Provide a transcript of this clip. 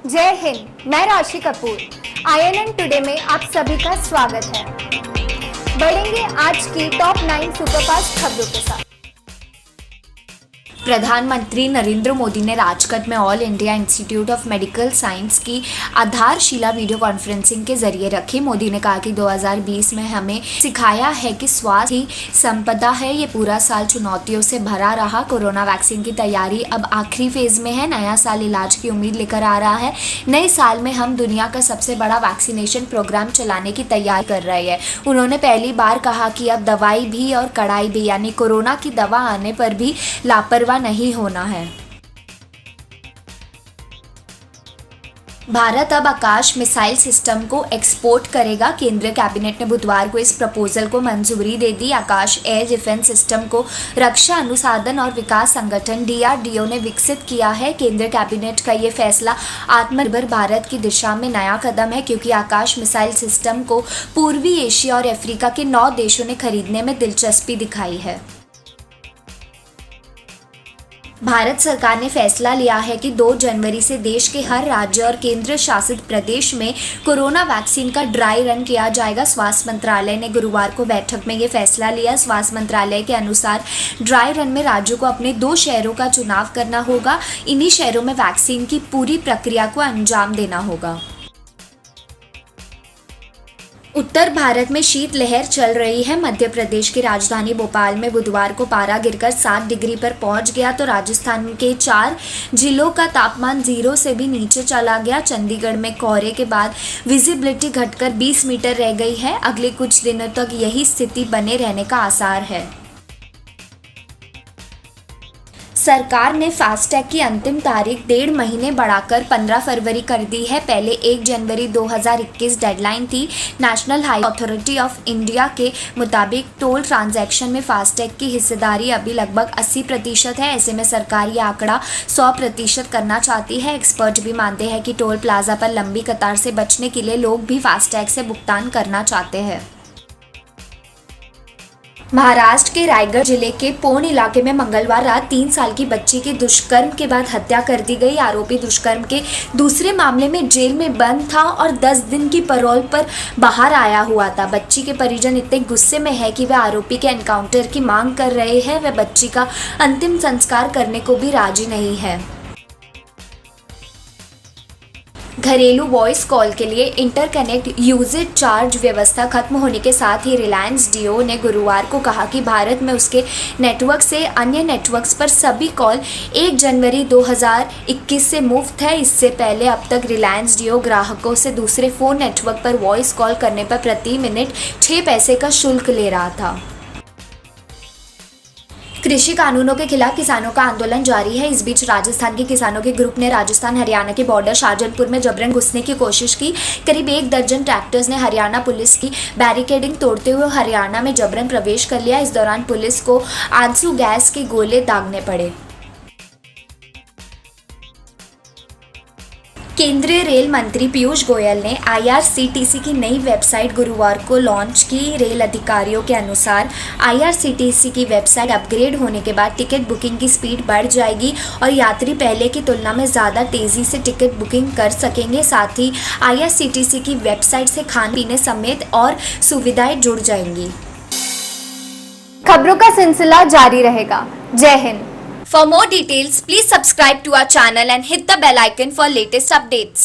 जय हिंद। मैं राशि कपूर INN टुडे में आप सभी का स्वागत है। बढ़ेंगे आज की टॉप 9 सुपरफास्ट खबरों के साथ। प्रधानमंत्री नरेंद्र मोदी ने राजकोट में all India institute of medical science की आधारशिला वीडियो कॉन्फ्रेंसिंग के जरिए रखी। मोदी ने कहा कि 2020 में हमें सिखाया है कि स्वास्थ्य ही संपदा है। ये पूरा साल चुनौतियों से भरा रहा। कोरोना वैक्सीन की तैयारी अब आखिरी फेज में है। नया साल इलाज की उम्मीद लेकर आ रहा है। नए साल में हम दुनिया का सबसे बड़ा वैक्सीनेशन प्रोग्राम चलाने की तैयारी कर रहे हैं। उन्होंने पहली बार कहा कि अब दवाई भी और कड़ाई भी, यानी कोरोना की दवा आने पर भी लापरवाह नहीं होना है। भारत अब आकाश मिसाइल सिस्टम को एक्सपोर्ट करेगा। केंद्रीय कैबिनेट ने बुधवार को इस प्रपोजल को मंजूरी दे दी। आकाश एयर डिफेंस सिस्टम को रक्षा अनुसंधान और विकास संगठन DRDO ने विकसित किया है। केंद्रीय कैबिनेट का ये फैसला आत्मनिर्भर भारत की दिशा में नया कदम है, क्योंकि आकाश मिसाइल सिस्टम को पूर्वी एशिया और अफ्रीका के 9 देशों ने खरीदने में दिलचस्पी दिखाई है। भारत सरकार ने फैसला लिया है कि 2 जनवरी से देश के हर राज्य और केंद्र शासित प्रदेश में कोरोना वैक्सीन का ड्राई रन किया जाएगा। स्वास्थ्य मंत्रालय ने गुरुवार को बैठक में ये फैसला लिया। स्वास्थ्य मंत्रालय के अनुसार ड्राई रन में राज्यों को अपने 2 शहरों का चुनाव करना होगा। इन्हीं शहरों में वैक्सीन की पूरी प्रक्रिया को अंजाम देना होगा। उत्तर भारत में शीतलहर चल रही है। मध्य प्रदेश की राजधानी भोपाल में बुधवार को पारा गिरकर 7 डिग्री पर पहुंच गया, तो राजस्थान के 4 जिलों का तापमान 0 से भी नीचे चला गया। चंडीगढ़ में कोहरे के बाद विजिबिलिटी घटकर 20 मीटर रह गई है। अगले कुछ दिनों तक यही स्थिति बने रहने का आसार है। सरकार ने फास्टैग की अंतिम तारीख 1.5 महीने बढ़ाकर 15 फरवरी कर दी है। पहले 1 जनवरी 2021 डेडलाइन थी। National highway authority of India के मुताबिक टोल ट्रांजैक्शन में फास्टैग की हिस्सेदारी अभी लगभग 80% है। ऐसे में सरकार ये आंकड़ा 100% करना चाहती है। एक्सपर्ट भी मानते हैं कि टोल प्लाजा पर लंबी कतार से बचने के लिए लोग भी फास्टैग से भुगतान करना चाहते हैं। महाराष्ट्र के रायगढ़ जिले के पोन इलाके में मंगलवार रात 3 साल की बच्ची की दुष्कर्म के बाद हत्या कर दी गई। आरोपी दुष्कर्म के दूसरे मामले में जेल में बंद था और 10 दिन की पैरोल पर बाहर आया हुआ था। बच्ची के परिजन इतने गुस्से में है कि वे आरोपी के एनकाउंटर की मांग कर रहे हैं। वे बच्ची का अंतिम संस्कार करने को भी राजी नहीं है। घरेलू वॉइस कॉल के लिए इंटरकनेक्ट यूजेज चार्ज व्यवस्था खत्म होने के साथ ही रिलायंस जियो ने गुरुवार को कहा कि भारत में उसके नेटवर्क से अन्य नेटवर्क्स पर सभी कॉल 1 जनवरी 2021 से मुफ्त है। इससे पहले अब तक रिलायंस जियो ग्राहकों से दूसरे फोन नेटवर्क पर वॉइस कॉल करने पर प्रति मिनट 6 पैसे का शुल्क ले रहा था। कृषि कानूनों के खिलाफ किसानों का आंदोलन जारी है। इस बीच राजस्थान के किसानों के ग्रुप ने राजस्थान हरियाणा के बॉर्डर शाहजहानपुर में जबरन घुसने की कोशिश की। करीब 1 दर्जन ट्रैक्टर्स ने हरियाणा पुलिस की बैरिकेडिंग तोड़ते हुए हरियाणा में जबरन प्रवेश कर लिया। इस दौरान पुलिस को आंसू गैस के गोले दागने पड़े। केंद्रीय रेल मंत्री पीयूष गोयल ने IRCTC की नई वेबसाइट गुरुवार को लॉन्च की। रेल अधिकारियों के अनुसार IRCTC की वेबसाइट अपग्रेड होने के बाद टिकट बुकिंग की स्पीड बढ़ जाएगी और यात्री पहले की तुलना में ज़्यादा तेज़ी से टिकट बुकिंग कर सकेंगे। साथ ही IRCTC की वेबसाइट से खाने पीने समेत और सुविधाएं जुड़ जाएंगी। खबरों का सिलसिला जारी रहेगा। जय Hind. For more details, please subscribe to our channel and hit the bell icon for latest updates.